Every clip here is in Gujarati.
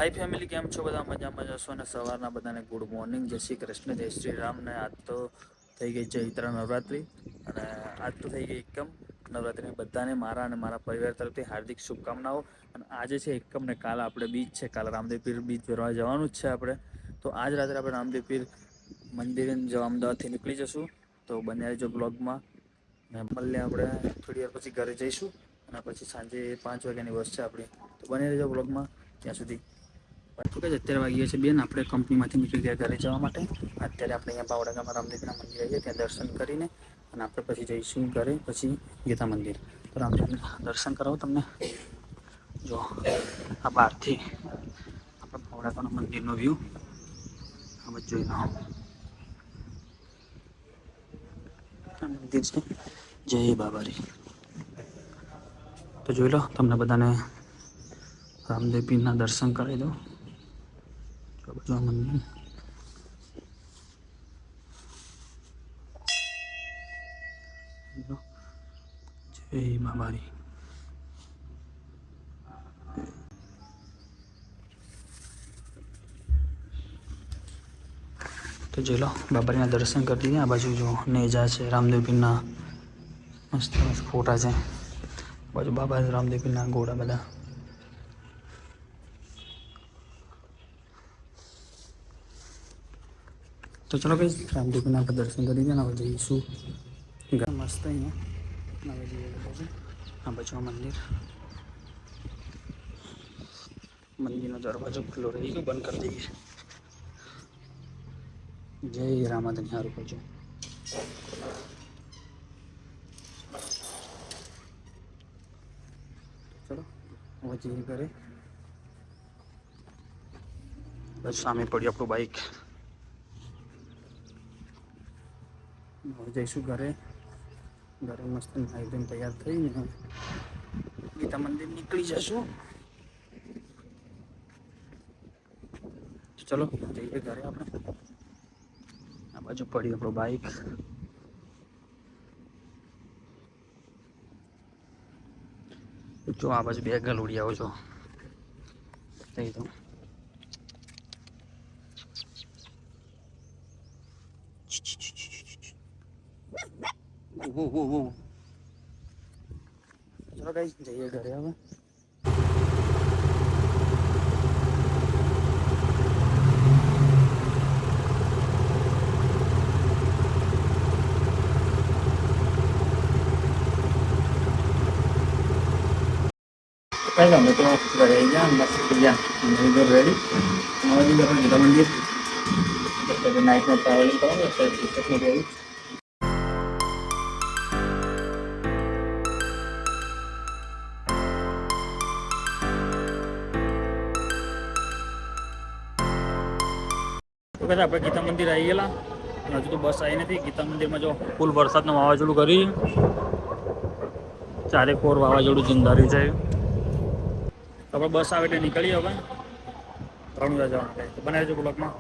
હાય ફેમિલી, કેમ છો બધા? મજામાં જશો અને સવારના બધાને ગુડ મોર્નિંગ, જય શ્રી કૃષ્ણ, જય શ્રી રામ. ને આજ તો થઈ ગઈ ચૈત્ર નવરાત્રિ અને આજ તો થઈ ગઈ એકમ નવરાત્રિ. બધાને મારા અને મારા પરિવાર તરફથી હાર્દિક શુભકામનાઓ. અને આજે છે એકમ ને કાલ આપણે બીચ છે, કાલ રામદેવ પીર બીચ ભરવા જવાનું જ છે આપણે. તો આજ રાત્રે આપણે રામદેવ પીર મંદિરે જવા અમદાવાદથી નીકળી જશું. તો બને રહેજો બ્લોગમાં. મળીએ આપણે થોડી વાર પછી ઘરે જઈશું અને પછી સાંજે 5 વાગ્યાની બસ છે આપણી. તો બને રહેજો બ્લોગમાં ત્યાં સુધી. અત્યારે વાગીએ છીએ બેન, આપણે કંપનીમાંથી નીકળી ગયા ઘરે જવા માટે. અત્યારે આપણે અહીંયા બાવળામાં રામદેવના મંદિર આવીએ, ત્યાં દર્શન કરીને અને આપણે પછી જઈશું ઘરે, પછી ગીતા મંદિર. તો રામદેવના દર્શન કરાવો તમને. જો આ બહારથી આપણે બાવળાના મંદિરનો વ્યૂ આ બધું જોઈ લો. મંદિર છે જય બાબારી. તો જોઈ લો, તમને બધાને રામદેવ પીરના દર્શન કરાવી દો. બધું મંદિર જય બાબારી. તો જોઈ લો, બાબારીના દર્શન કરી દીધા. આ બાજુ જો નેજા છે, રામદેવ પીરના મસ્ત મસ્ત ફોટા છે. બાજુ બાબા રામદેવ પીરના ઘોડા બધા. તો ચલો ભાઈ, રામદેવ પીરના આપણે દર્શન કરી દીધા. હવે જઈશું મસ્ત અહીંયા. હવે જઈએ આ બાજુ મંદિર. મંદિરનો દરવાજો ખુલ્લો રહી ગયો, બંધ કરી દઈએ. જય રામાધન. સારું કરજો. ચલો હવે જઈએ ઘરે. બસ સામે પડ્યું આપણું બાઈક. હવે જઈશું ઘરે. ઘરે મસ્ત નાઈ ધોઈને તૈયાર થઈને ગીતા મંદિર નીકળી જશું. ચલો જઈએ ઘરે આપણે. આ બાજુ પડ્યું આપણું બાઈક. જો આ બાજુ બે ગલુડી આવો છો થઈ તો. ચલો ગાઈસ, જઈએ ઘરે હવે. પહેલા અમે તો ઘરે ગયા, મસ્ત ગયા રેડી. ગીતા મંદિર નાઇટમાં ટ્રાવેલિંગ કરવાનું અત્યારે ટિકિટનું રહેવું. તો કદાચ આપણે ગીતા મંદિર આવી ગયેલા. હજુ તો બસ આવી નથી. ગીતા મંદિરમાં જો ફૂલ વરસાદનું વાવાઝોડું કરી, ચારેક ઓર વાવાઝોડું જિંદારી છે. આપણે બસ આવે એટલે નીકળીએ હવે. રણુજા જવા માટે. તો બનાવી દેજો બ્લોકમાં.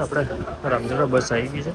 આપણે રામદેવરા બસ આવી ગઈ છે.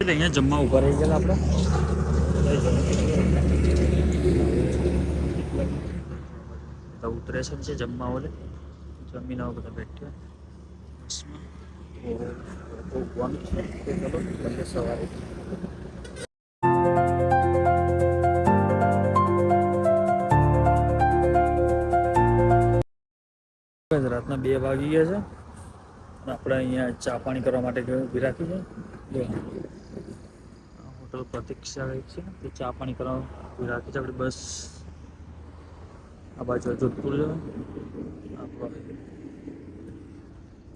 અહીંયા જમવા ઉભા રહી ગયેલા આપણે. ઉતરે છે જમવા. ઓલે જમીન બધા બેઠ્યા. સવારે રાતના 2 વાગી ગયા છે. આપણે અહીંયા ચા પાણી કરવા માટે ઊભી રાખી છે. હોટલ પ્રતીક્ષા છે, તે ચા પાણી કરવા ઊભી રાખી છે. આપણી બસ આ બાજુ જોધપુર જવા.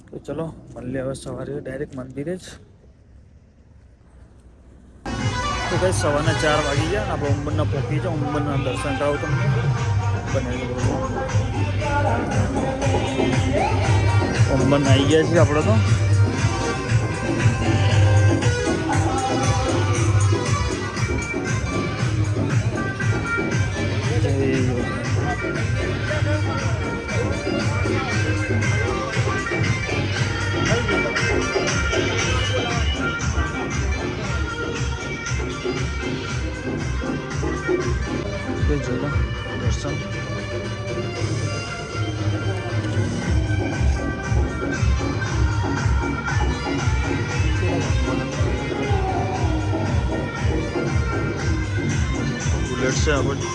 તો ચલો મળીએ હવે સવારે ડાયરેક્ટ મંદિરે જ. તો કઈ સવારના 4 વાગી ગયા. આપણે ઉંબરના પહોંચી જાઓ. ઉંબરના દર્શન કરાવો તમને. બને ઓમ્બન આવી ગયા છીએ આપણે તો. જોડો દર્શન બુલેટ છે આ બધું.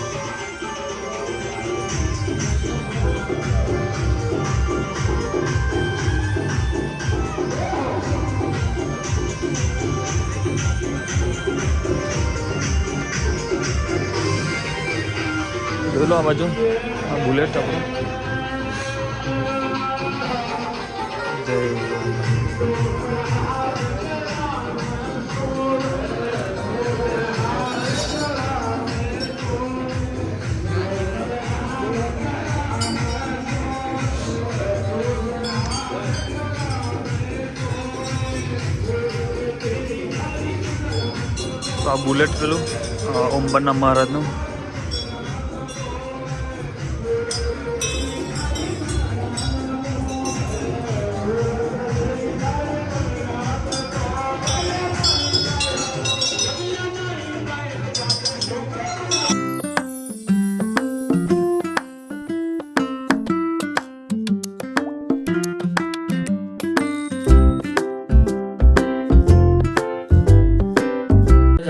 જોઈ લો આ બાજુ આ બુલેટ આપણું. તો આ બુલેટ પેલું ઓમ્બરના મહારાજનું.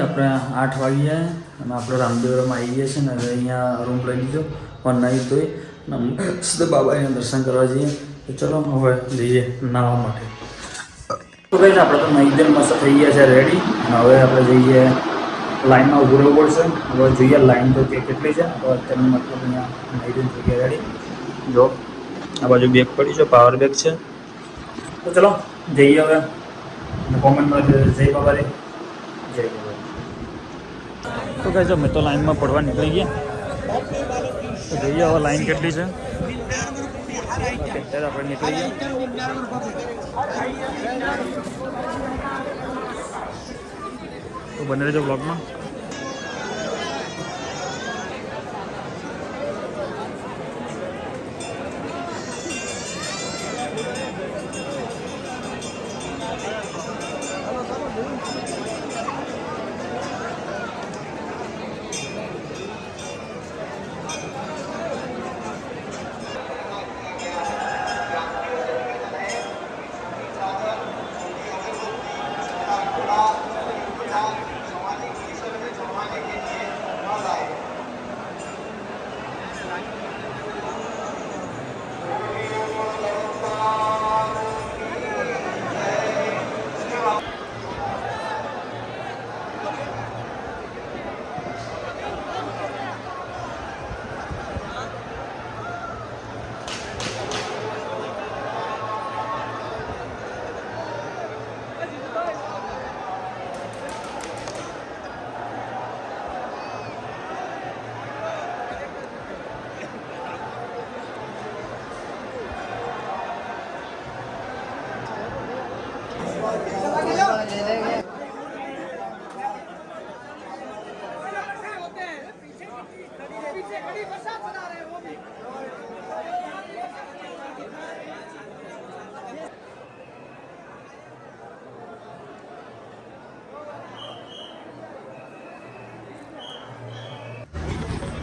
આપણે 8 વાગી જાય અને આપણે રામદેવરામાં આવી ગયા છે ને હવે અહીંયા રૂમ લઈ લીધો પણ નહીં ધોઈ મસ્ત બાબાને દર્શન કરવા જઈએ. તો ચલો હવે જઈએ નાહવા માટે. તો કઈ આપણે તો નહીં દે મસ્ત થઈ ગયા છે રેડી. અને હવે આપણે જઈએ લાઈનમાં ઊભું રહેવું પડશે. હવે જોઈએ લાઈન તો કેટલી છે. તો અત્યારની મતલબ અહીંયા નહીં દે થઈ ગયા રેડી. જો આ બાજુ બેગ પડી છે, પાવર બેગ છે. તો ચલો જઈએ હવે. કોમેન્ટમાં જય બાબા રે, જય બાબા. તો કહે મેં તો લાઈનમાં પડવા નીકળી ગયા. તો જોઈએ હવે લાઈન કેટલી છે. અત્યારે આપણે નીકળી ગયા. તો બને રહેજો બ્લોગમાં.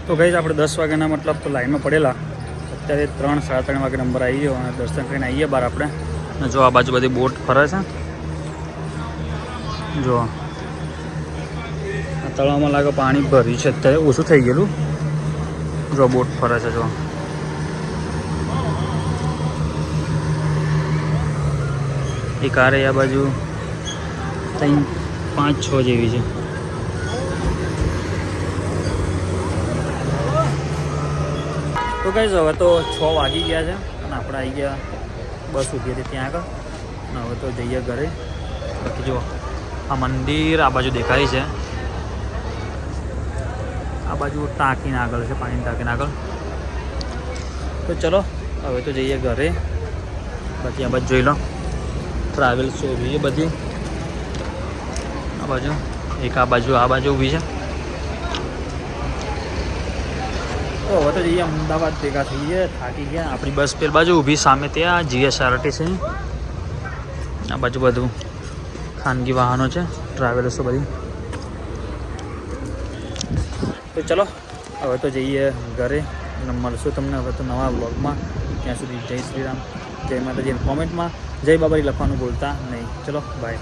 તો ગઈ આપણે 10 વાગ્યાના મતલબ તો લાઈનમાં પડેલા. અત્યારે 3 સાડા 3 વાગે નંબર આવી ગયો અને દર્શન કરીને આવીએ બહાર આપણે. અને જો આ બાજુ બધી બોટ ફરે છે. જો આ તળાવમાં લાગે પાણી ભર્યું છે, અત્યારે ઓછું થઈ ગયેલું. જો બોટ ફરે છે. જો એ કારે આ બાજુ 3 5 6 જેવી છે. તો કઈ હવે તો 6 વાગી ગયા છે અને આપણે આવી ગયા બસ ઊભી હતી ત્યાં આગળ. અને હવે તો જઈએ ઘરે. બાકી જો આ મંદિર આ બાજુ દેખાય છે. આ બાજુ ટાંકીને આગળ છે, પાણીની ટાંકીને આગળ. તો ચલો હવે તો જઈએ ઘરે. બાકી આ બાજુ જોઈ લો ટ્રાવેલ્સો ઊભી છે બધી. આ બાજુ એક આ બાજુ ઊભી છે. તો હવે તો જઈએ અમદાવાદ ભેગા થઈએ, થાકી ગયા. આપણી બસ પેલી બાજુ ઊભી સામે ત્યાં GSRTC. આ બાજુ બધું ખાનગી વાહનો છે, ટ્રાવેલ્સો બધી. તો ચલો હવે તો જઈએ ઘરે અને મળશું તમને હવે તો નવા વ્લોગમાં. ત્યાં સુધી જય શ્રી રામ, જય માતાજી. કોમેન્ટમાં જય બાબાજી લખવાનું ભૂલતા નહીં. ચલો બાય.